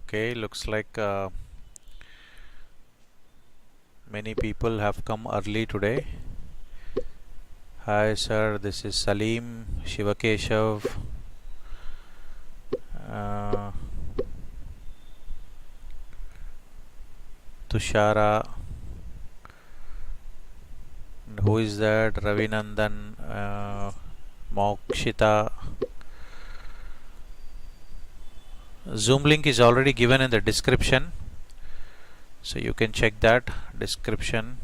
Okay, looks like many people have come early today. Hi sir, this is Salim, Shivakeshav, uh, Tushara, and who is that? Ravinandan, Mokshita. Zoom link is already given in the description, so you can check that description.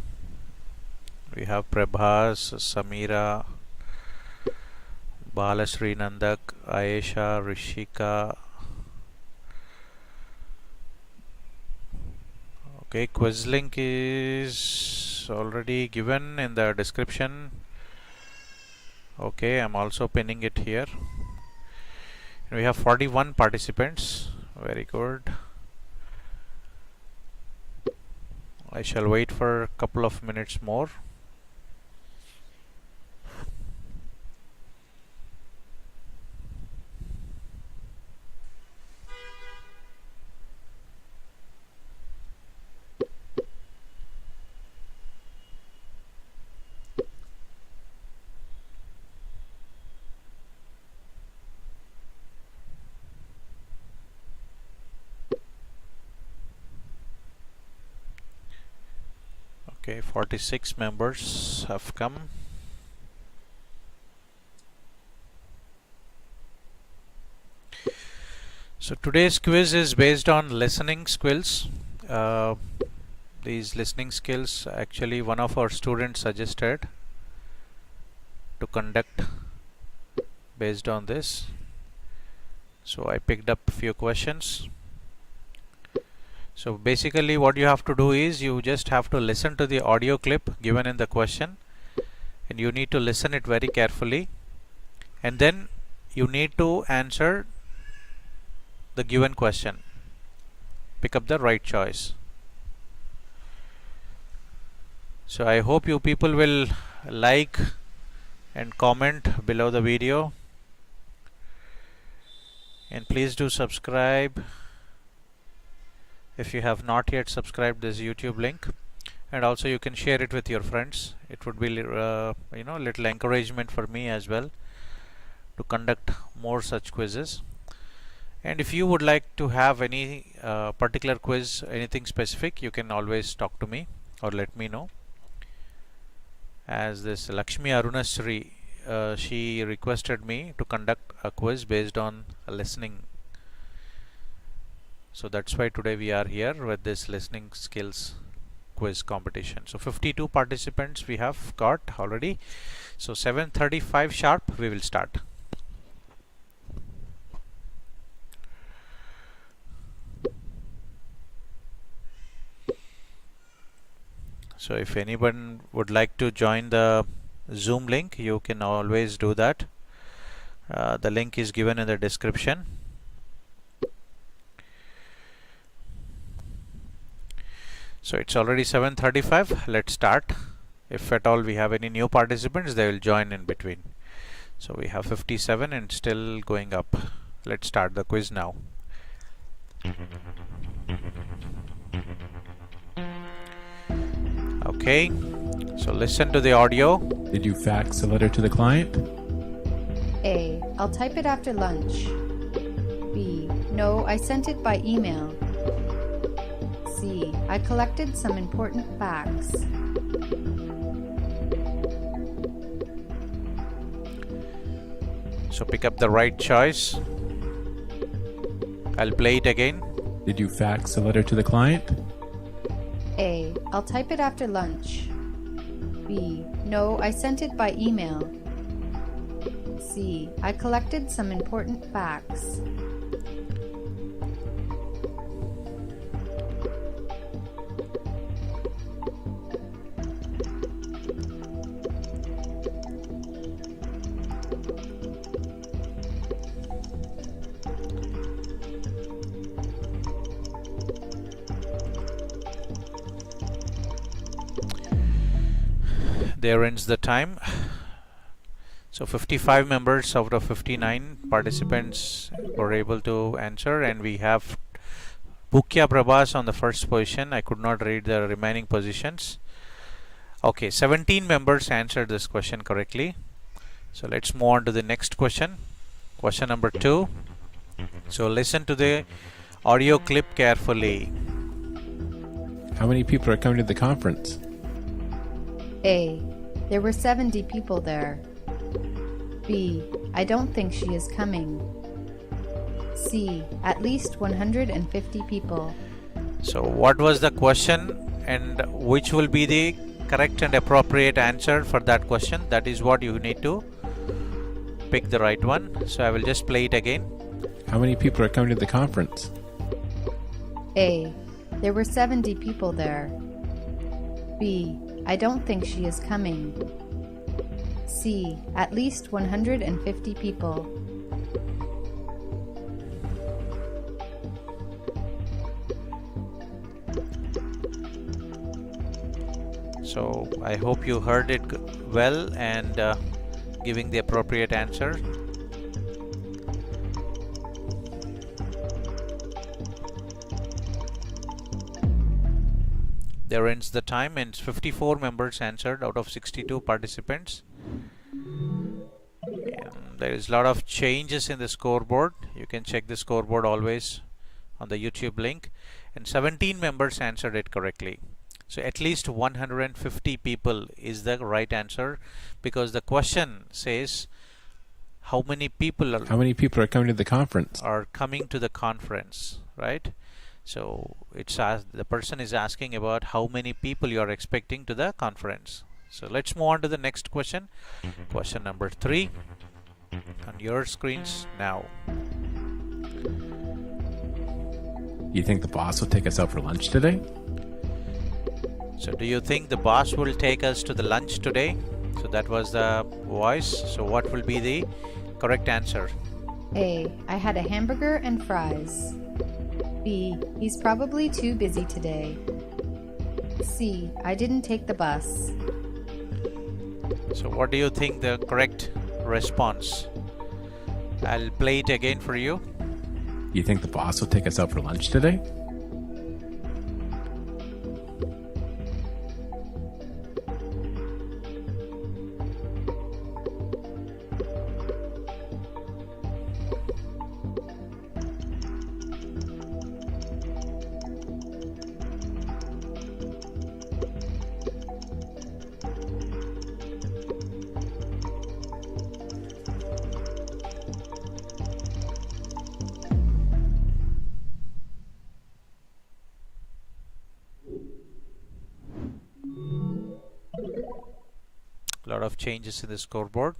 We have Prabhas, Samira, Balasri Nandak, Ayesha, Rishika. Okay, quiz link is already given in the description. Okay, I'm also pinning it here. And we have 41 participants. Very good. I shall wait for a couple of minutes more. Okay, 46 members have come. So today's quiz is based on listening skills. These listening skills, actually one of our students suggested to conduct based on this. So I picked up a few questions. So basically what you have to do is you just have to listen to the audio clip given in the question, and you need to listen it very carefully, and then you need to answer the given question. Pick up the right choice. So I hope you people will like and comment below the video, and please do subscribe if you have not yet subscribed this YouTube link, and also you can share it with your friends. It would be little encouragement for me as well to conduct more such quizzes. And if you would like to have any particular quiz, anything specific, you can always talk to me or let me know. As this Lakshmi Arunasri, she requested me to conduct a quiz based on listening. So that's why today we are here with this listening skills quiz competition. So 52 participants we have got already. So 7:35 sharp we will start. So if anyone would like to join the Zoom link, you can always do that. The link is given in the description. So it's already 7:35. Let's start. If at all we have any new participants, they will join in between. So we have 57 and still going up. Let's start the quiz now. Okay, so listen to the audio. Did you fax a letter to the client? A. I'll type it after lunch. B. No, I sent it by email. C. I collected some important facts. So pick up the right choice. I'll play it again. Did you fax a letter to the client? A. I'll type it after lunch. B. No, I sent it by email. C. I collected some important facts. There ends the time. So 55 members out of 59 participants were able to answer, and we have Bukya Prabhas on the first position. I could not read the remaining positions. Okay, 17 members answered this question correctly. So let's move on to the next question. Question number 2. So listen to the audio clip carefully. How many people are coming to the conference? A. There were 70 people there. B. I don't think she is coming. C. At least 150 people. So what was the question and which will be the correct and appropriate answer for that question? That is what you need to pick the right one. So I will just play it again. How many people are coming to the conference? A. There were 70 people there. B. I don't think she is coming. C. At least 150 people. So I hope you heard it well and giving the appropriate answer. There ends the time, and 54 members answered out of 62 participants. And there is a lot of changes in the scoreboard. You can check the scoreboard always on the YouTube link. And 17 members answered it correctly. So at least 150 people is the right answer, because the question says how many people are coming to the conference? Coming to the conference, right? So it's the person is asking about how many people you are expecting to the conference. So let's move on to the next question. Question number 3 on your screens now. You think the boss will take us out for lunch today? So do you think the boss will take us to the lunch today? So that was the voice. So what will be the correct answer? A. I had a hamburger and fries. B. He's probably too busy today. C. I didn't take the bus. So what do you think the correct response? I'll play it again for you. You think the boss will take us out for lunch today? A lot of changes in the scoreboard.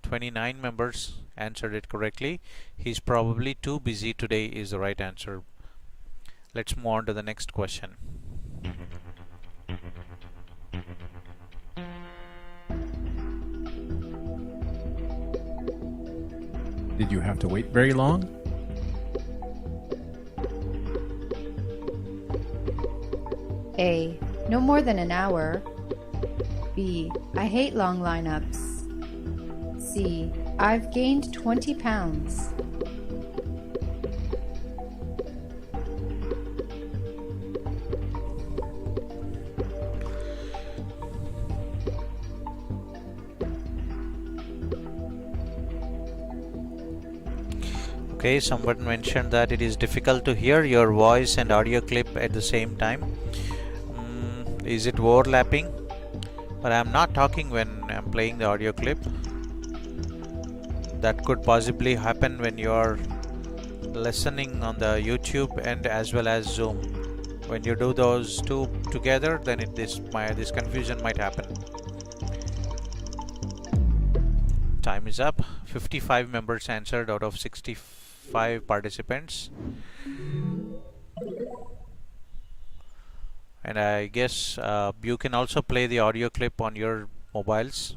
29 members answered it correctly. He's probably too busy today is the right answer. Let's move on to the next question. Did you have to wait very long? A. No more than an hour. B. I hate long lineups. C. I've gained 20 pounds. Okay, someone mentioned that it is difficult to hear your voice and audio clip at the same time. Is it overlapping? But I'm not talking when I'm playing the audio clip. That could possibly happen when you're listening on the YouTube and as well as Zoom. When you do those two together, then this confusion might happen. Time is up. 55 members answered out of 65 participants. And I guess you can also play the audio clip on your mobiles.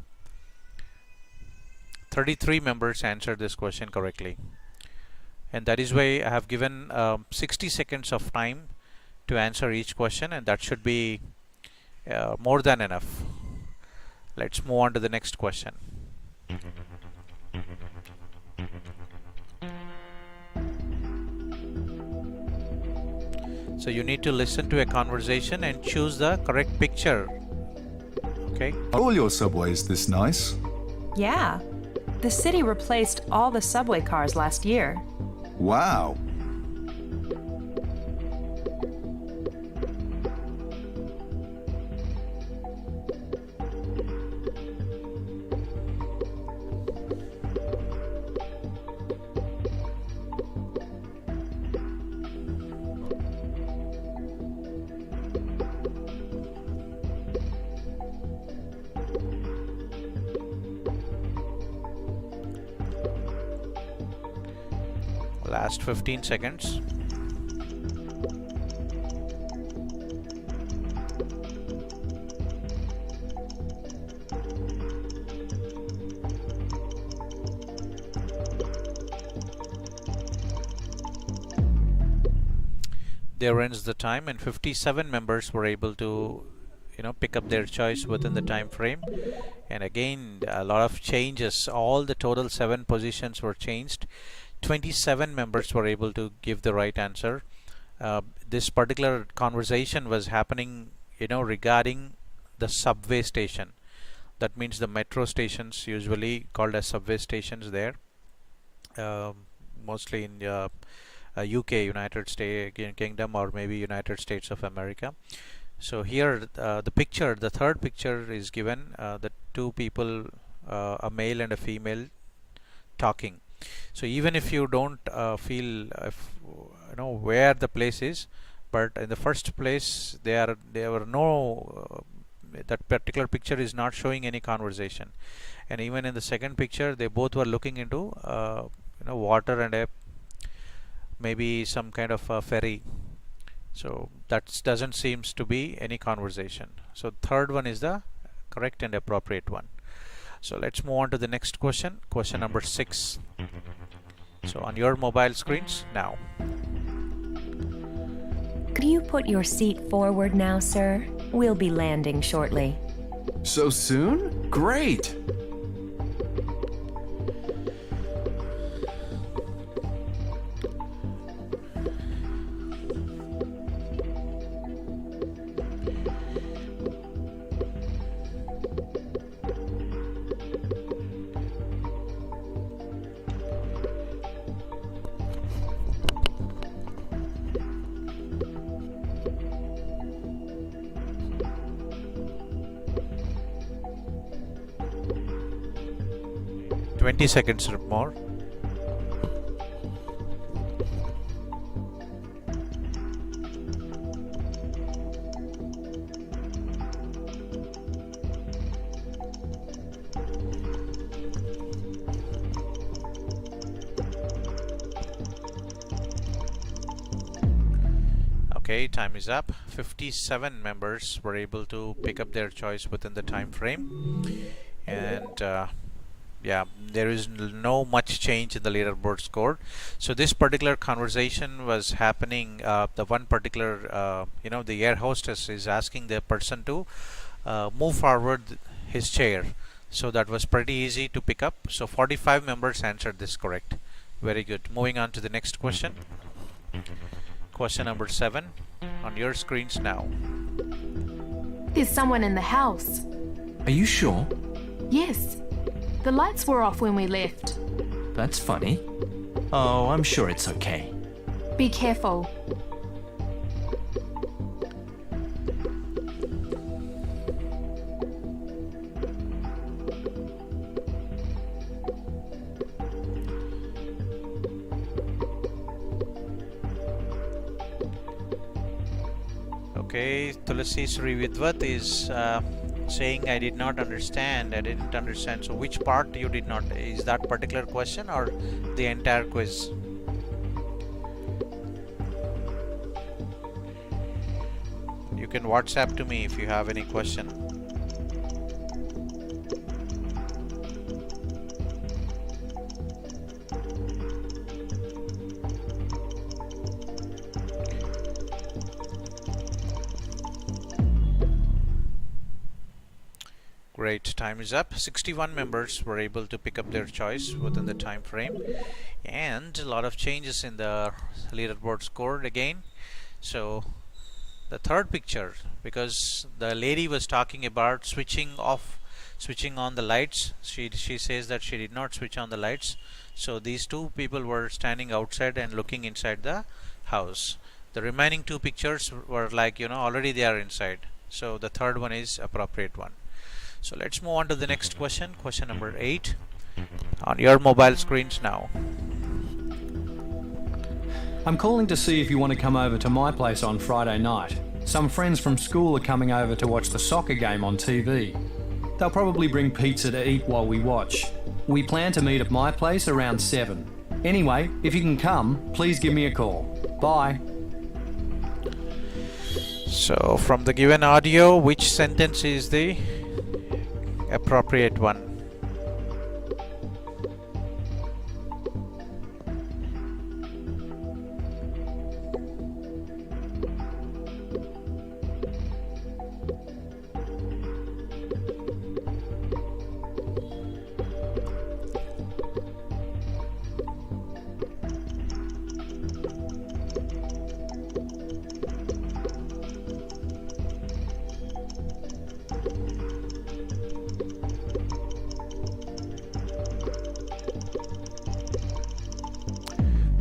33 members answered this question correctly. And that is why I have given 60 seconds of time to answer each question, and that should be more than enough. Let's move on to the next question. So you need to listen to a conversation and choose the correct picture. Okay. Are all your subways this nice? Yeah. The city replaced all the subway cars last year. Wow. Last 15 seconds. There ends the time, and 57 members were able to pick up their choice within the time frame. And again, a lot of changes. All the total 7 positions were changed. 27 members were able to give the right answer. This particular conversation was happening regarding the subway station. That means the metro stations, usually called as subway stations there, mostly in UK, United States Kingdom, or maybe United States of America. So here the third picture is given, the two people, a male and a female, talking. So even if you don't feel where the place is, but in the first place there were no that particular picture is not showing any conversation. And even in the second picture, they both were looking into water and maybe some kind of a ferry. So that doesn't seems to be any conversation. So third one is the correct and appropriate one. So let's move on to the next question, question number 6. So on your mobile screens now. Could you put your seat forward now, sir? We'll be landing shortly. So soon? Great! Twenty seconds or more. Okay, time is up. 57 members were able to pick up their choice within the time frame, and yeah, there is no much change in the leaderboard score. So this particular conversation was happening, the one particular the air hostess is asking the person to move forward his chair. So that was pretty easy to pick up. So 45 members answered this correct. Very good. Moving on to the next question. Question number 7 on your screens now. There's someone in the house. Are you sure? Yes. The lights were off when we left. That's funny. Oh, I'm sure it's okay. Be careful. Okay, Tulasi Sri Vidvat is saying I didn't understand. So which part you did not? Is that particular question or the entire quiz? You can WhatsApp to me if you have any question. Great, time is up. 61 members were able to pick up their choice within the time frame, and a lot of changes in the leaderboard score again. So the third picture, because the lady was talking about switching on the lights, she says that she did not switch on the lights. So these two people were standing outside and looking inside the house. The remaining two pictures were like, already they are inside. So the third one is appropriate one. So let's move on to the next question, question number 8 on your mobile screens now. I'm calling to see if you want to come over to my place on Friday night. Some friends from school are coming over to watch the soccer game on TV. They'll probably bring pizza to eat while we watch. We plan to meet at my place around 7. Anyway, if you can come, please give me a call. Bye. So from the given audio, which sentence is the appropriate one?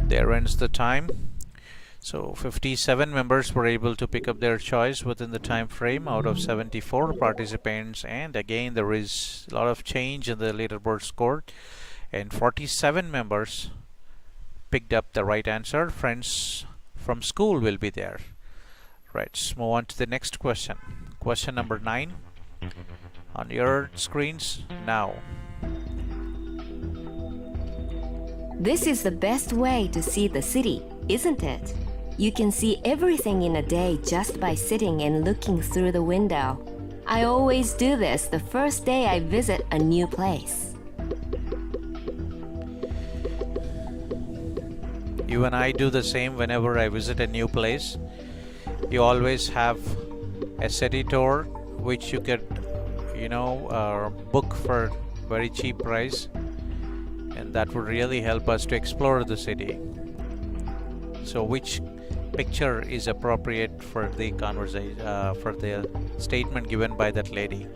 There ends the time. So 57 members were able to pick up their choice within the time frame out of 74 participants, and again there is a lot of change in the leaderboard score, and 47 members picked up the right answer. Friends from school will be there. Right, let's move on to the next question. Question number 9 on your screens now. This is the best way to see the city, isn't it? You can see everything in a day just by sitting and looking through the window. I always do this the first day I visit a new place. You and I do the same whenever I visit a new place. You always have a city tour which you could book for very cheap price, and that would really help us to explore the city. So which picture is appropriate for the conversation, for the statement given by that lady?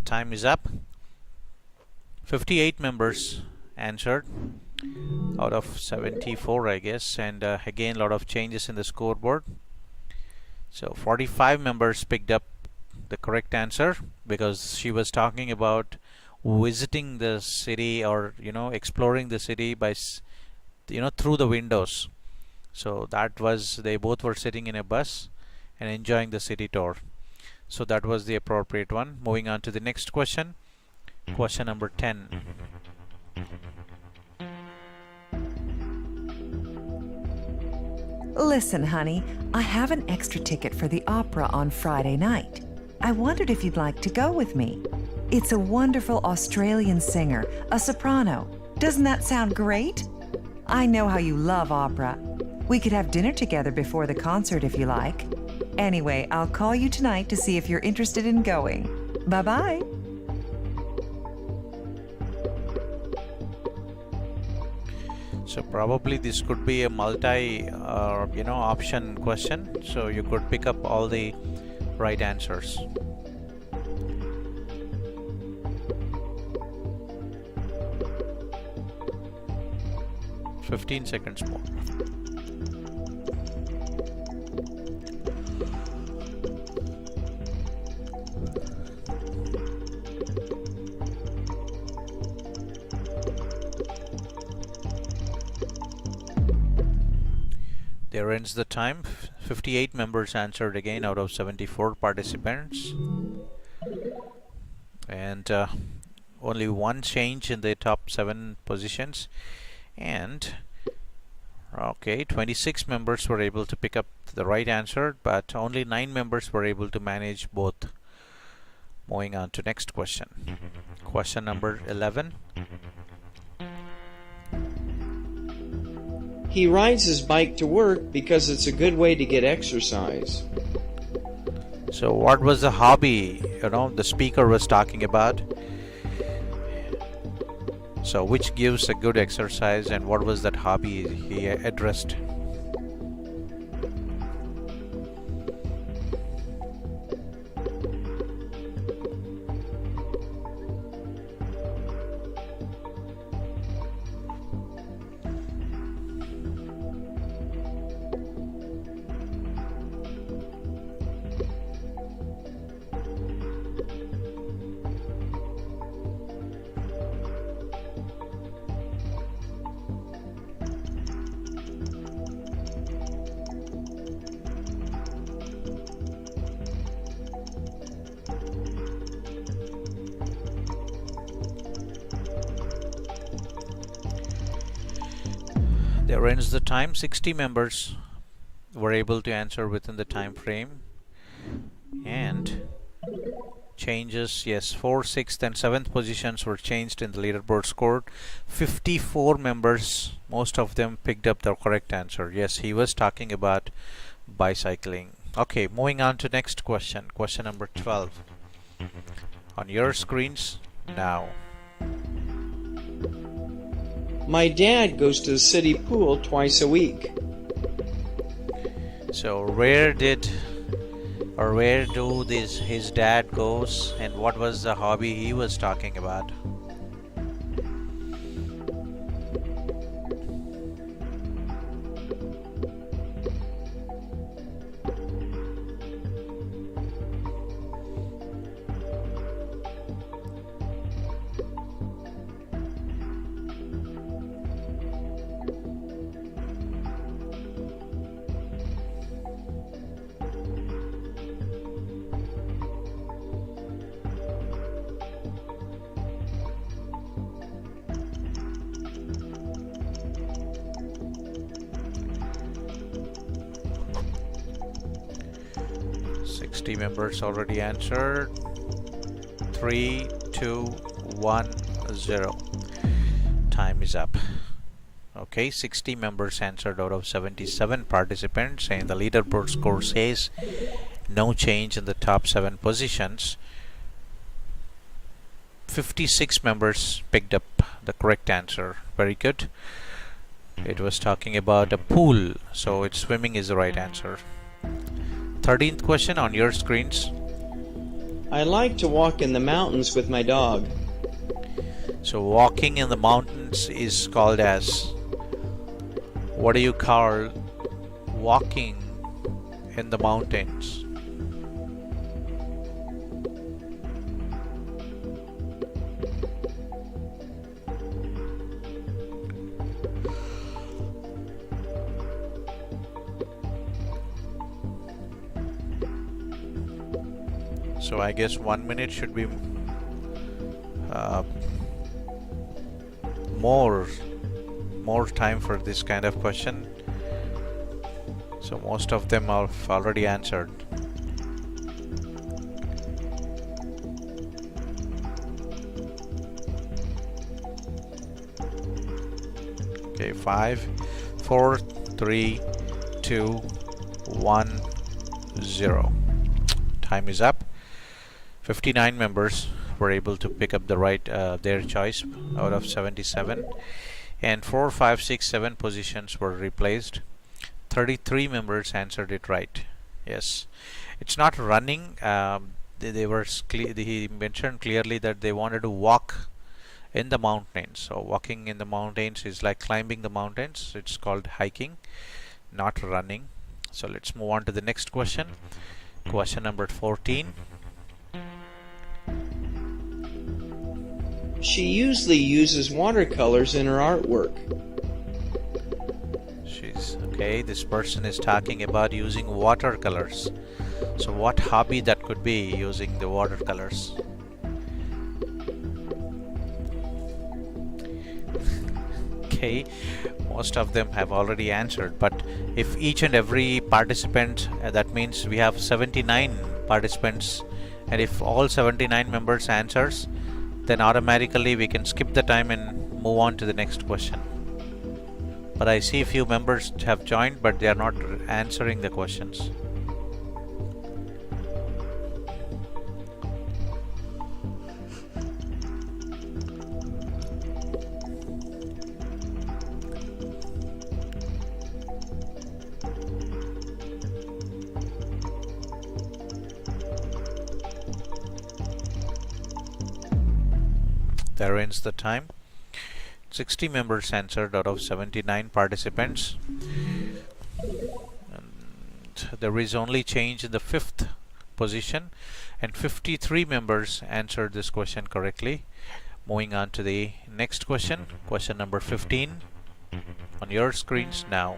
Time is up. 58 members answered out of 74, I guess, and again a lot of changes in the scoreboard. So 45 members picked up the correct answer because she was talking about visiting the city, or exploring the city by through the windows. So that was, they both were sitting in a bus and enjoying the city tour. So that was the appropriate one. Moving on to the next question. Question number 10. Listen, honey, I have an extra ticket for the opera on Friday night. I wondered if you'd like to go with me. It's a wonderful Australian singer, a soprano. Doesn't that sound great? I know how you love opera. We could have dinner together before the concert if you like. Anyway, I'll call you tonight to see if you're interested in going. Bye-bye. So probably this could be a multi option question, so you could pick up all the right answers. "15 seconds more." There ends the time. 58 members answered again out of 74 participants, and only one change in the top 7 positions, and 26 members were able to pick up the right answer, but only 9 members were able to manage both. Moving on to next question. Question number 11. He rides his bike to work because it's a good way to get exercise. So what was the hobby, the speaker was talking about? So which gives a good exercise, and what was that hobby he addressed? There ends the time. 60 members were able to answer within the time frame, and changes, yes, 4th, 6th and 7th positions were changed in the leaderboard score. 54 members, most of them picked up the correct answer. Yes, he was talking about bicycling. Okay, moving on to next question. Question number 12 on your screens now. My dad goes to the city pool twice a week. So where do his dad goes, and what was the hobby he was talking about? Members already answered. 3, 2, 1, 0. Time is up. Okay, 60 members answered out of 77 participants, and the leaderboard score says no change in the top 7 positions. 56 members picked up the correct answer. Very good. It was talking about a pool, so it's swimming is the right answer. 13th question on your screens. I like to walk in the mountains with my dog. So walking in the mountains is called as, what do you call walking in the mountains? So I guess 1 minute should be more time for this kind of question. So most of them have already answered. Okay, 5, 4, 3, 2, 1, 0. Time is up. 59 members were able to pick up the right their choice out of 77, and 4, 5, 6, 7 positions were replaced. 33 members answered it right. Yes, it's not running. He mentioned clearly that they wanted to walk in the mountains. So walking in the mountains is like climbing the mountains. It's called hiking, not running. So let's move on to the next question. Question number 14. She usually uses watercolors in her artwork. Okay, this person is talking about using watercolors. So what hobby that could be, using the watercolors? Okay, most of them have already answered, but if each and every participant, that means we have 79 participants, and if all 79 members answers, then automatically we can skip the time and move on to the next question. But I see few members have joined, but they are not answering the questions. There ends the time. 60 members answered out of 79 participants. And there is only change in the 5th position, and 53 members answered this question correctly. Moving on to the next question, question number 15 on your screens now.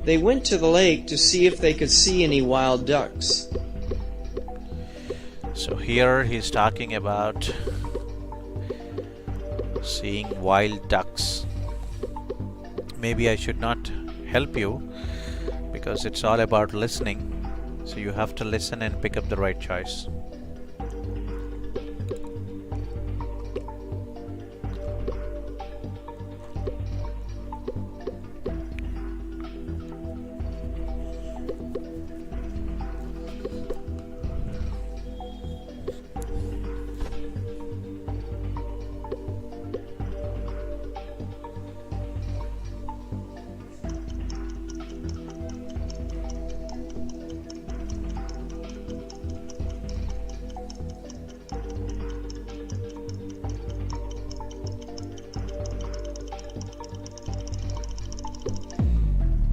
They went to the lake to see if they could see any wild ducks. So here he's talking about seeing wild ducks. Maybe I should not help you because it's all about listening. So you have to listen and pick up the right choice.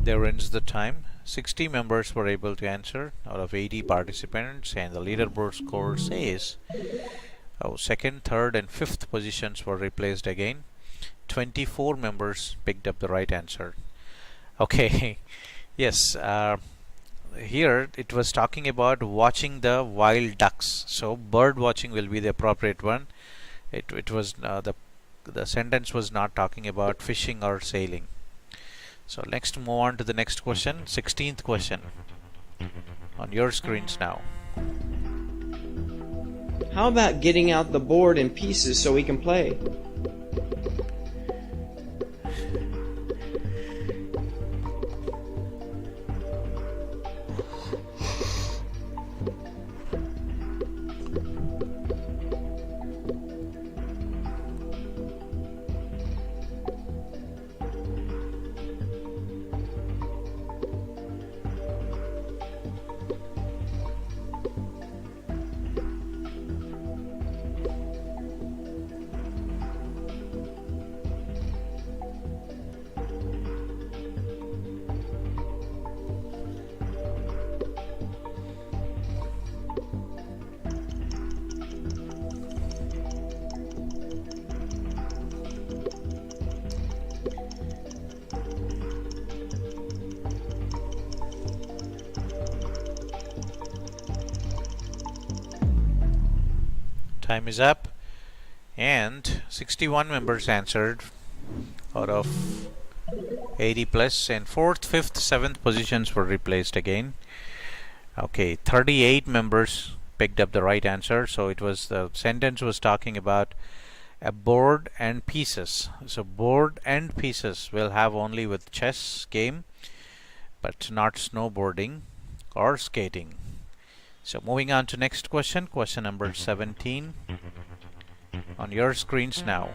There ends the time. 60 members were able to answer out of 80 participants, and the leaderboard score says second, third and fifth positions were replaced again. 24 members picked up the right answer. Okay. Yes, here it was talking about watching the wild ducks, so bird watching will be the appropriate one. It was the sentence was not talking about fishing or sailing. So next, move on to the next question, 16th question on your screens now. How about getting out the board in pieces so we can play? Time is up, and 61 members answered out of 80 plus, and 4th, 5th, 7th positions were replaced again. Okay, 38 members picked up the right answer. So it was, the sentence was talking about a board and pieces. So board and pieces will have only with chess game, but not snowboarding or skating. So moving on to next question, question number 17 on your screens now.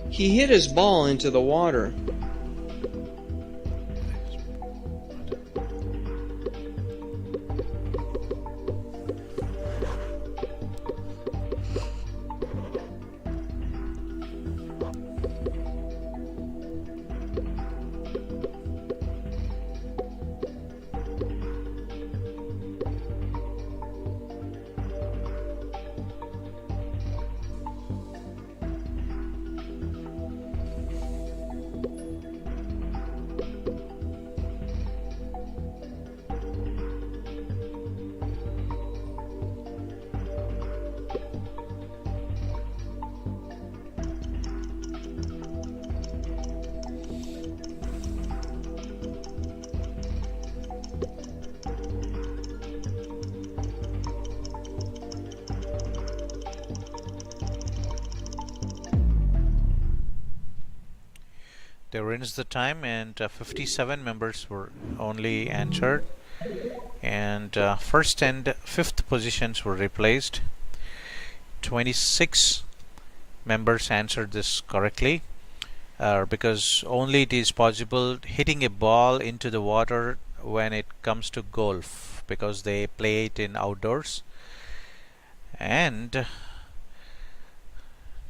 He hit his ball into the water. There ends the time, and 57 members were only answered, and first and fifth positions were replaced. 26 members answered this correctly, because only it is possible hitting a ball into the water when it comes to golf, because they play it in outdoors. And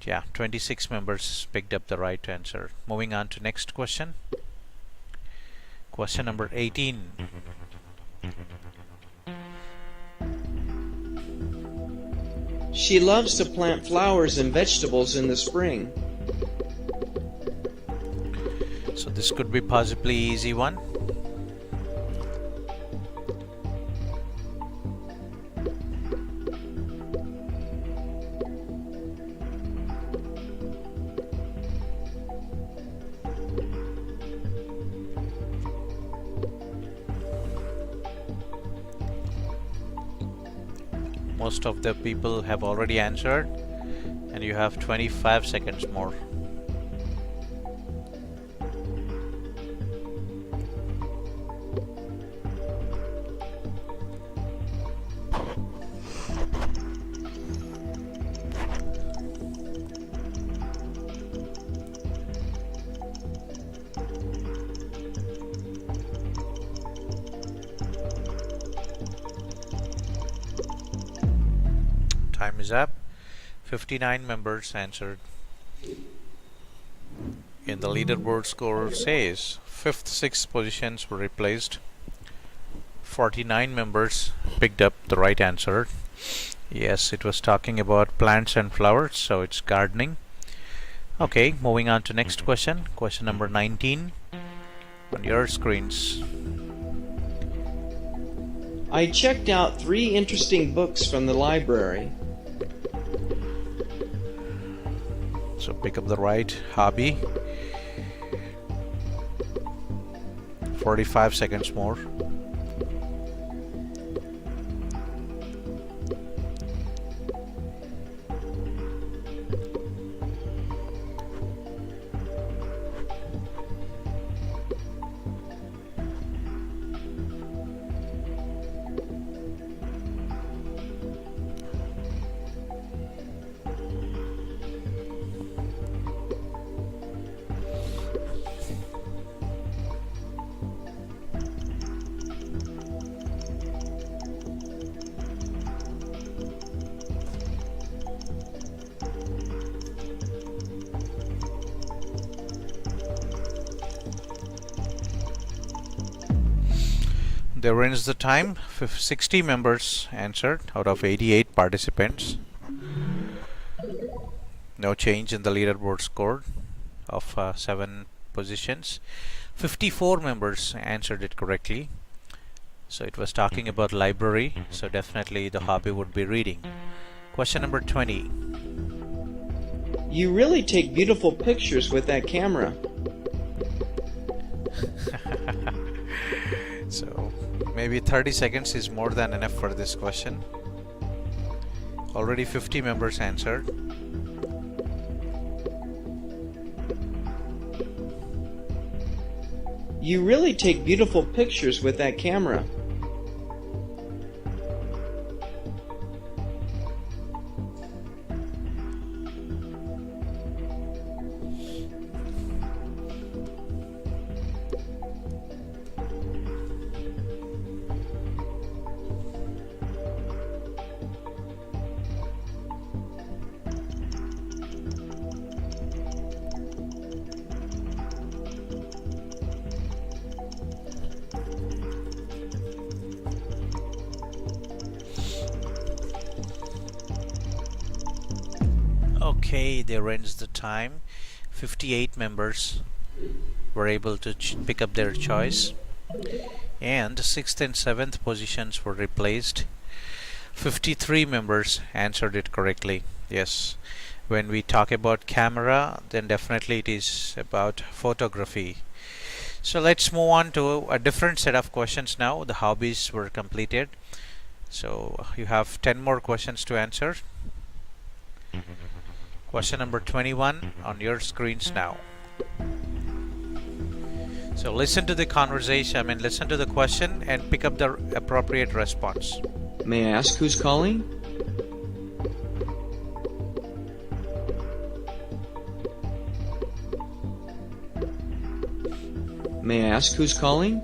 yeah, 26 members picked up the right answer. Moving on to next question. Question number 18. She loves to plant flowers and vegetables in the spring. So this could be possibly easy one. Most of the people have already answered, and you have 25 seconds more. Time is up. 59 members answered. In the leaderboard score says 5th, 6th positions were replaced. 49 members picked up the right answer. Yes, it was talking about plants and flowers, so it's gardening. Okay, moving on to next question. Question number 19 on your screens. I checked out 3 interesting books from the library. So pick up the right hobby. 45 seconds more. There ends the time. 60 members answered out of 88 participants. No change in the leaderboard score of 7 positions. 54 members answered it correctly. So it was talking about library, so definitely the hobby would be reading. Question number 20. You really take beautiful pictures with that camera. So maybe 30 seconds is more than enough for this question. Already 50 members answered. You really take beautiful pictures with that camera. Okay, there ends the time. 58 members were able to pick up their choice, and 6th and 7th positions were replaced. 53 members answered it correctly. Yes, when we talk about camera, then definitely it is about photography. So let's move on to a different set of questions now. The hobbies were completed, so you have 10 more questions to answer. Question number 21 on your screens now. So listen to the conversation, listen to the question and pick up the appropriate response. May I ask who's calling? May I ask who's calling?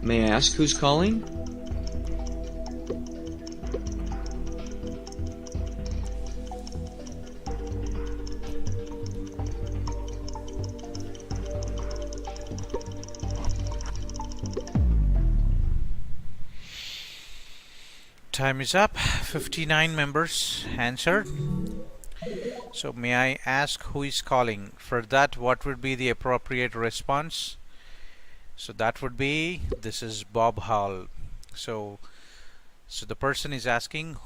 May I ask who's calling? Time is up. 59 members answered. So may I ask who is calling? For that, what would be the appropriate response? So that would be, this is Bob Hall. So the person is asking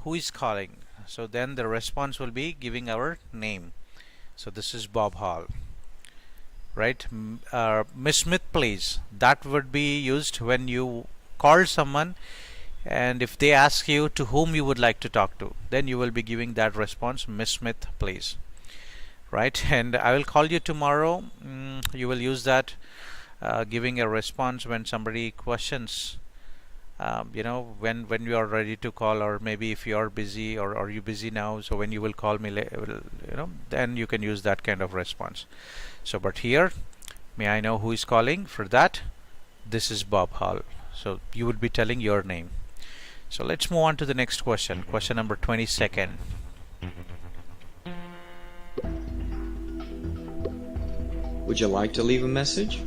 who is calling. So then the response will be giving our name. So this is Bob Hall, right? Miss Smith, please. That would be used when you call someone, and if they ask you to whom you would like to talk to, then you will be giving that response, Miss Smith, please. Right? And I will call you tomorrow. You will use that. Giving a response when somebody questions, when you are ready to call, or maybe if you are busy, or are you busy now, so when you will call me, then you can use that kind of response. So but here, may I know who is calling? For that, this is Bob Hall. So you would be telling your name. So let's move on to the next question. Question number 22nd. Would you like to leave a message?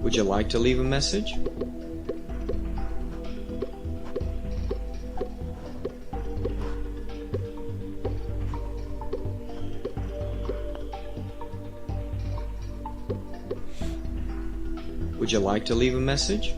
Would you like to leave a message? Would you like to leave a message?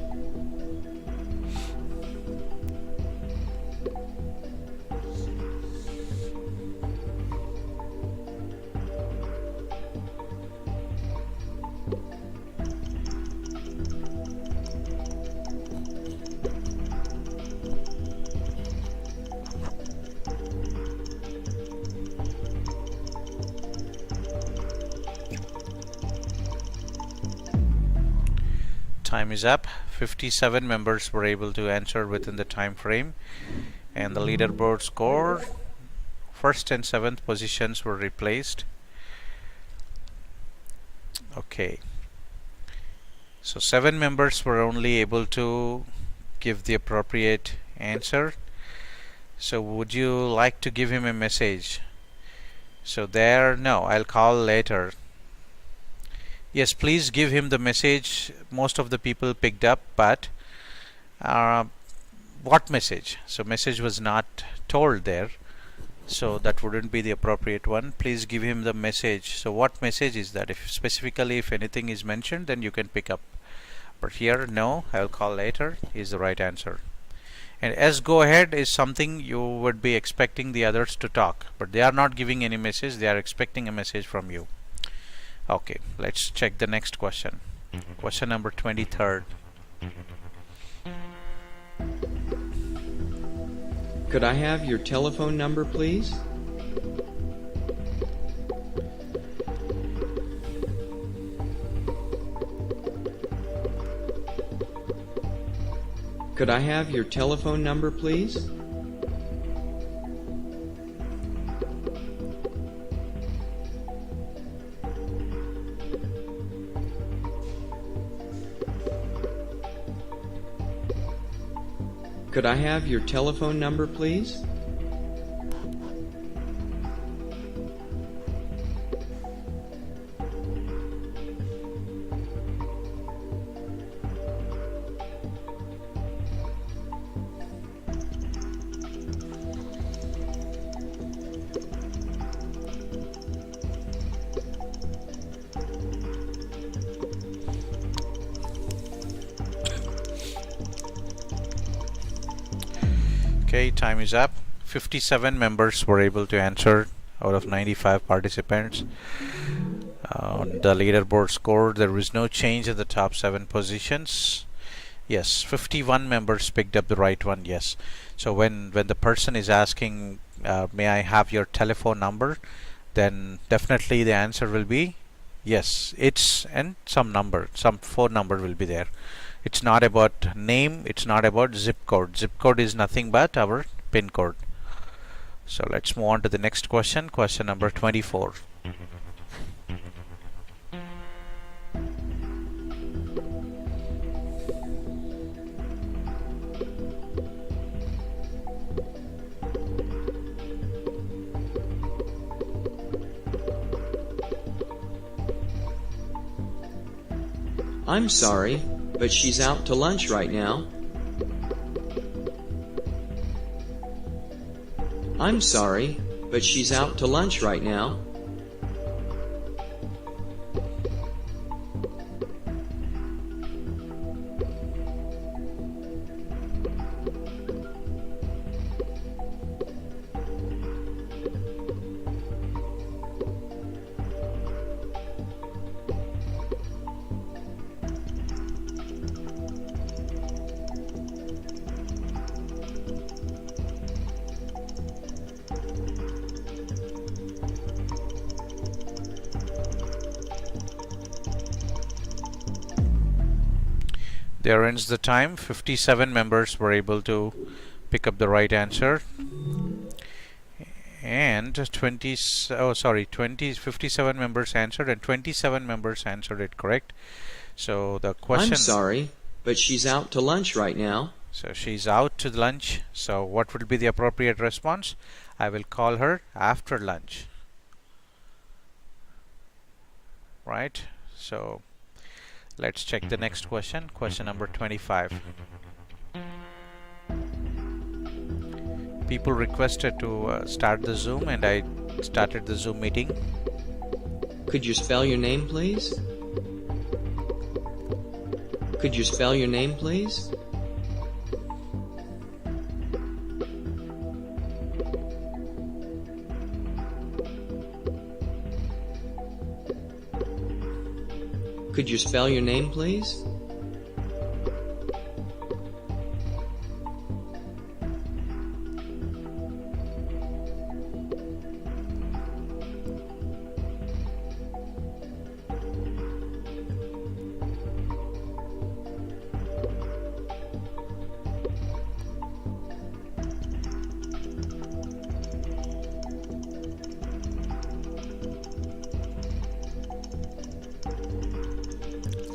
Time is up. 57 members were able to answer within the time frame, and the leaderboard score, first and seventh positions were replaced. Okay, so 7 members were only able to give the appropriate answer. So would you like to give him a message? So there, no, I'll call later. Yes, please give him the message. Most of the people picked up, but what message? So message was not told there, so that wouldn't be the appropriate one. Please give him the message. So what message is that? If specifically if anything is mentioned, then you can pick up. But here, no, I'll call later is the right answer. And as go ahead is something you would be expecting the others to talk, but they are not giving any message. They are expecting a message from you. Okay, let's check the next question. Question number 23rd. Could I have your telephone number, please? Could I have your telephone number, please? Could I have your telephone number, please? Okay, time is up. 57 members were able to answer out of 95 participants. On the leaderboard score, there was no change in the top 7 positions. Yes, 51 members picked up the right one. Yes. So when the person is asking, may I have your telephone number, then definitely the answer will be yes, it's and some number, some phone number will be there. It's not about name, it's not about zip code. Zip code is nothing but our pin code. So let's move on to the next question, question number 24. I'm sorry, but she's out to lunch right now. I'm sorry, but she's out to lunch right now. There ends the time. 57 members were able to pick up the right answer, and 57 members answered and 27 members answered it correct. So the question, I'm sorry, but she's out to lunch right now. So she's out to lunch. So what would be the appropriate response? I will call her after lunch. Right? So let's check the next question, question number 25. People requested to start the Zoom, and I started the Zoom meeting. Could you spell your name, please? Could you spell your name, please? Could you spell your name, please?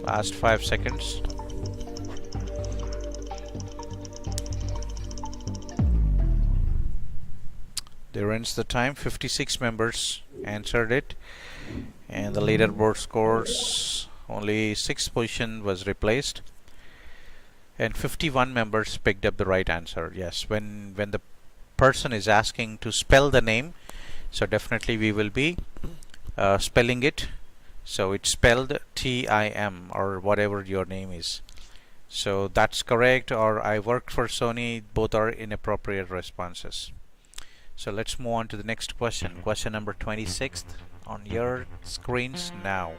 Last 5 seconds. There ends the time. 56 members answered it, and the leaderboard scores, only 6th position was replaced, and 51 members picked up the right answer. Yes, when the person is asking to spell the name, so definitely we will be spelling it. So it's spelled T-I-M or whatever your name is. So that's correct, or I worked for Sony. Both are inappropriate responses. So let's move on to the next question. Question number 26 on your screens now.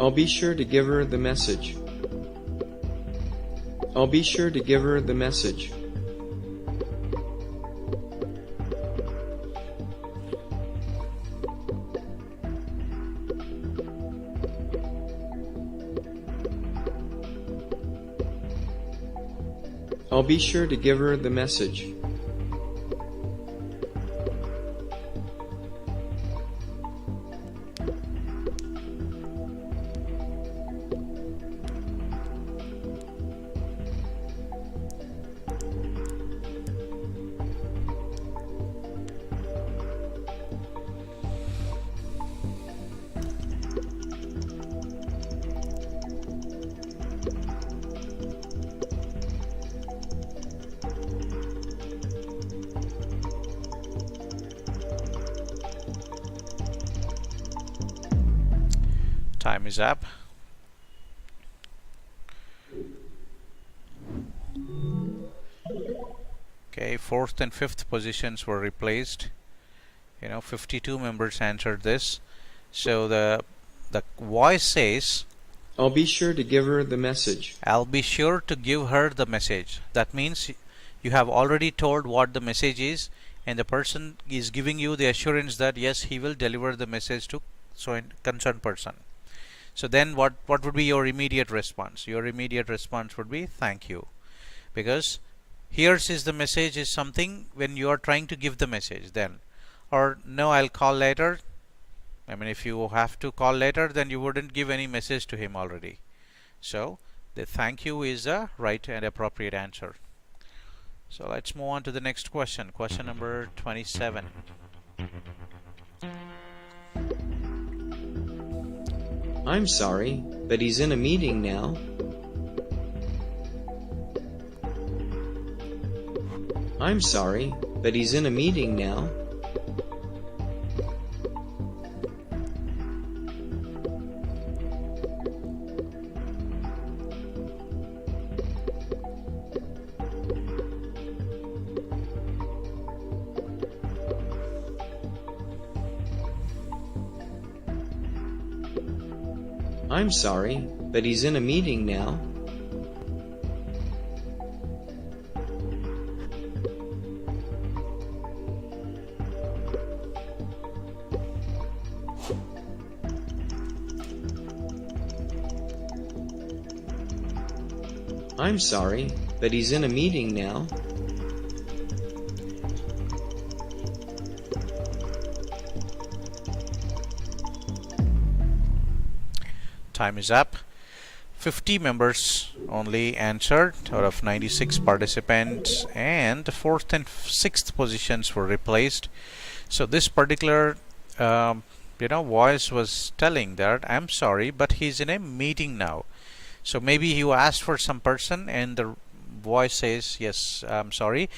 I'll be sure to give her the message. I'll be sure to give her the message. I'll be sure to give her the message. Time is up. fourth and fifth positions were replaced. 52 members answered this. So the voice says, I'll be sure to give her the message. I'll be sure to give her the message. That means you have already told what the message is, and the person is giving you the assurance that yes, he will deliver the message to concerned person. So then what would be your immediate response? Your immediate response would be thank you, because here's is the message is something when you are trying to give the message. Then, or no, I'll call later. I mean, if you have to call later, then you wouldn't give any message to him already. So the thank you is a right and appropriate answer. So let's move on to the next question. Question number 27. I'm sorry, but he's in a meeting now. I'm sorry, but he's in a meeting now. I'm sorry, but he's in a meeting now. I'm sorry, but he's in a meeting now. Time is up. 50 members only answered out of 96 participants, and the fourth and sixth positions were replaced. So this particular voice was telling that I'm sorry, but he's in a meeting now. So maybe you asked for some person and the voice says yes, I'm sorry,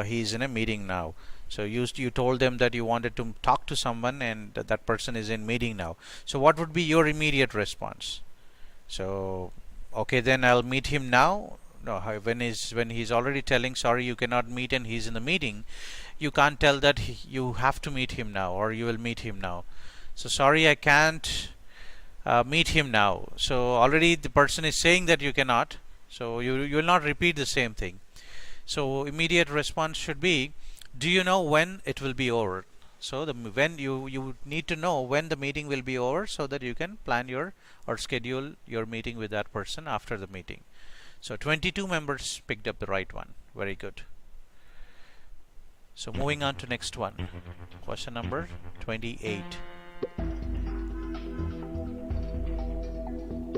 he's in a meeting now. So you told them that you wanted to talk to someone and that person is in meeting now. So what would be your immediate response? So okay, then I'll meet him now. No, when he's already telling sorry you cannot meet and he's in the meeting, you can't tell that you have to meet him now or you will meet him now. So sorry, I can't meet him now. So already the person is saying that you cannot. So you will not repeat the same thing. So immediate response should be, do you know when it will be over? So when you need to know when the meeting will be over so that you can plan your or schedule your meeting with that person after the meeting. So 22 members picked up the right one. Very good. So moving on to next one. Question number 28.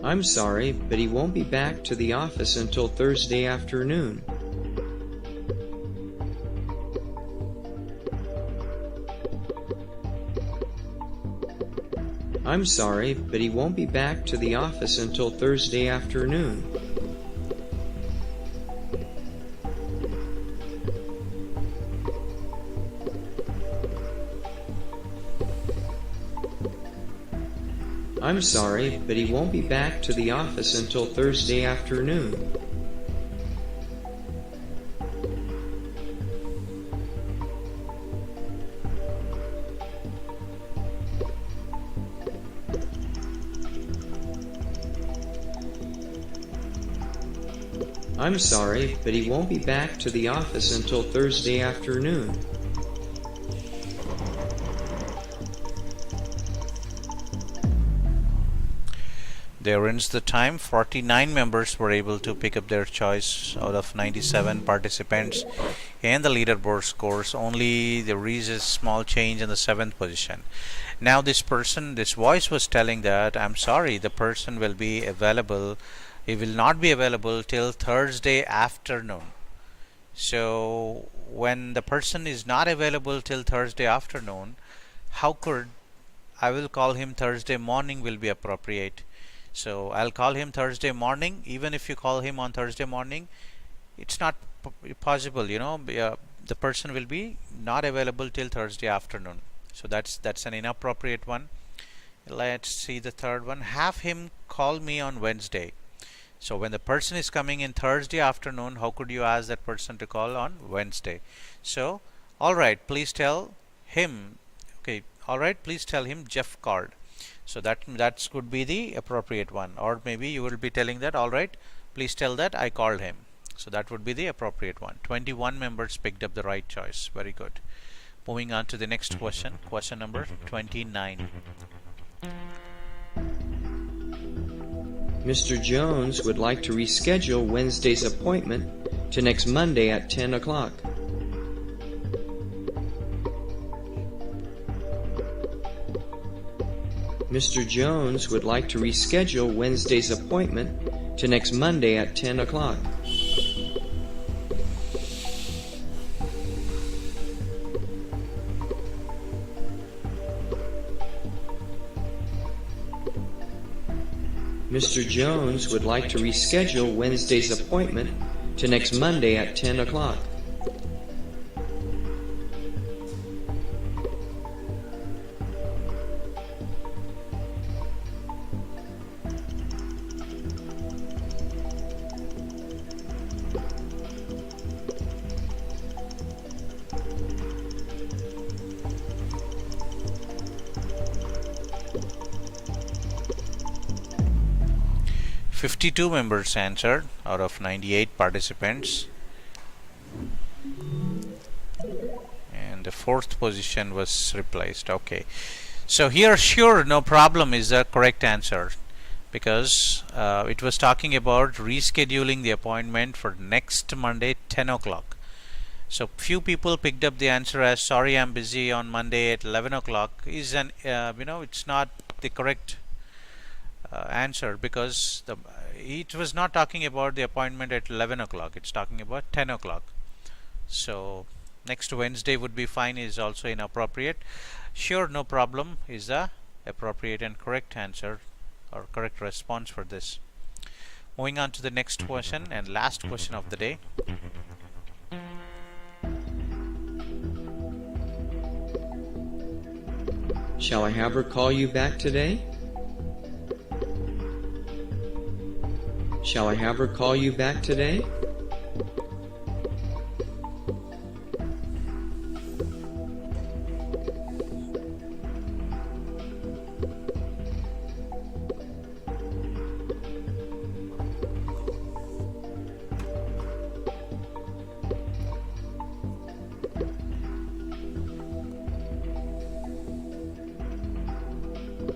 I'm sorry, but he won't be back to the office until Thursday afternoon. I'm sorry, but he won't be back to the office until Thursday afternoon. I'm sorry, but he won't be back to the office until Thursday afternoon. I'm sorry, but he won't be back to the office until Thursday afternoon. There ends the time. 49 members were able to pick up their choice out of 97 participants, and the leaderboard scores only there is a small change in the 7th position. Now this voice was telling that I'm sorry, the person will be available. It will not be available till Thursday afternoon. So when the person is not available till Thursday afternoon, how could I will call him Thursday morning will be appropriate. So I'll call him Thursday morning. Even if you call him on Thursday morning, it's not possible, the person will be not available till Thursday afternoon. So that's an inappropriate one. Let's see the third one. Have him call me on Wednesday. So when the person is coming in Thursday afternoon, how could you ask that person to call on Wednesday? So, alright, please tell him, okay, alright, please tell him Jeff called. So that could be the appropriate one. Or maybe you will be telling that, alright, please tell that I called him. So that would be the appropriate one. 21 members picked up the right choice. Very good. Moving on to the next question. Question number 29. Mr. Jones would like to reschedule Wednesday's appointment to next Monday at 10 o'clock. Mr. Jones would like to reschedule Wednesday's appointment to next Monday at 10 o'clock. Mr. Jones would like to reschedule Wednesday's appointment to next Monday at 10 o'clock. Fifty-two members answered out of 98 participants, and the fourth position was replaced. Okay, so here sure no problem is the correct answer, because it was talking about rescheduling the appointment for next Monday 10 o'clock. So few people picked up the answer as sorry I'm busy on Monday at 11 o'clock is an it's not the correct answer, because it was not talking about the appointment at 11 o'clock, it's talking about 10 o'clock. So next Wednesday would be fine is also inappropriate. Sure no problem is the appropriate and correct answer or correct response for this. Moving on to the next question and last question of the day. Shall I have her call you back today? Shall I have her call you back today?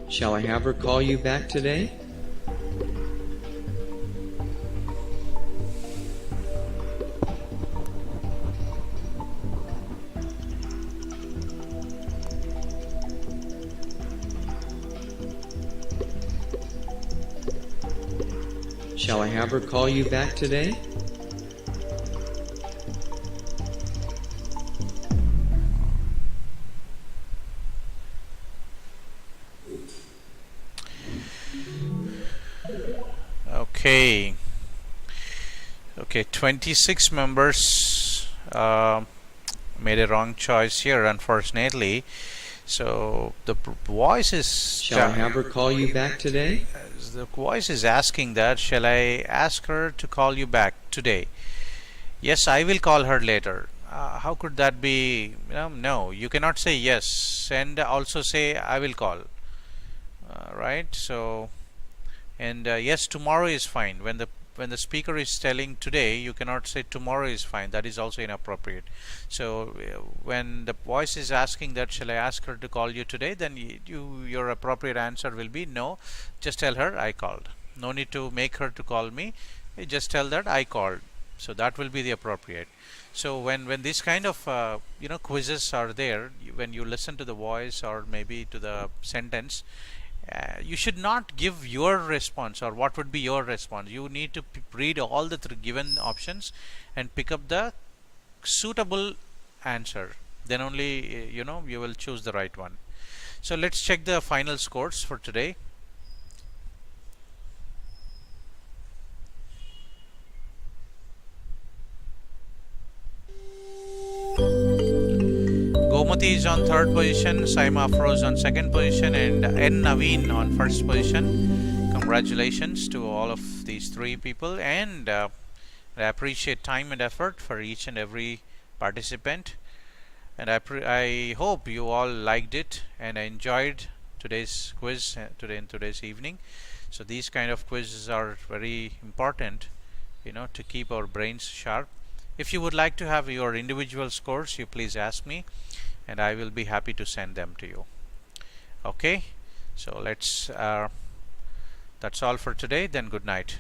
Shall I have her call you back today? Shall I have her call you back today? Okay, 26 members made a wrong choice here, unfortunately. So the voice is... Shall I have her call you back today? The voice is asking that, shall I ask her to call you back today? Yes, I will call her later. How could that be? No, you cannot say yes and also say I will call. Right? So, and yes, tomorrow is fine. When the speaker is telling today, you cannot say tomorrow is fine. That is also inappropriate. So when the voice is asking that, shall I ask her to call you today, then your appropriate answer will be no. Just tell her I called. No need to make her to call me. You just tell that I called. So that will be the appropriate. So when this kind of quizzes are there, when you listen to the voice or maybe to the sentence, you should not give your response or what would be your response. You need to read all the given options and pick up the suitable answer. Then only you will choose the right one. So let's check the final scores for today. Gomati is on third position, Saima Afroz on second position, and N Naveen on first position. Congratulations to all of the these 3 people, and I appreciate time and effort for each and every participant, and I hope you all liked it and enjoyed today's quiz in today's evening. So these kind of quizzes are very important, to keep our brains sharp. If you would like to have your individual scores, you please ask me and I will be happy to send them to you. Okay, so that's all for today. Then good night.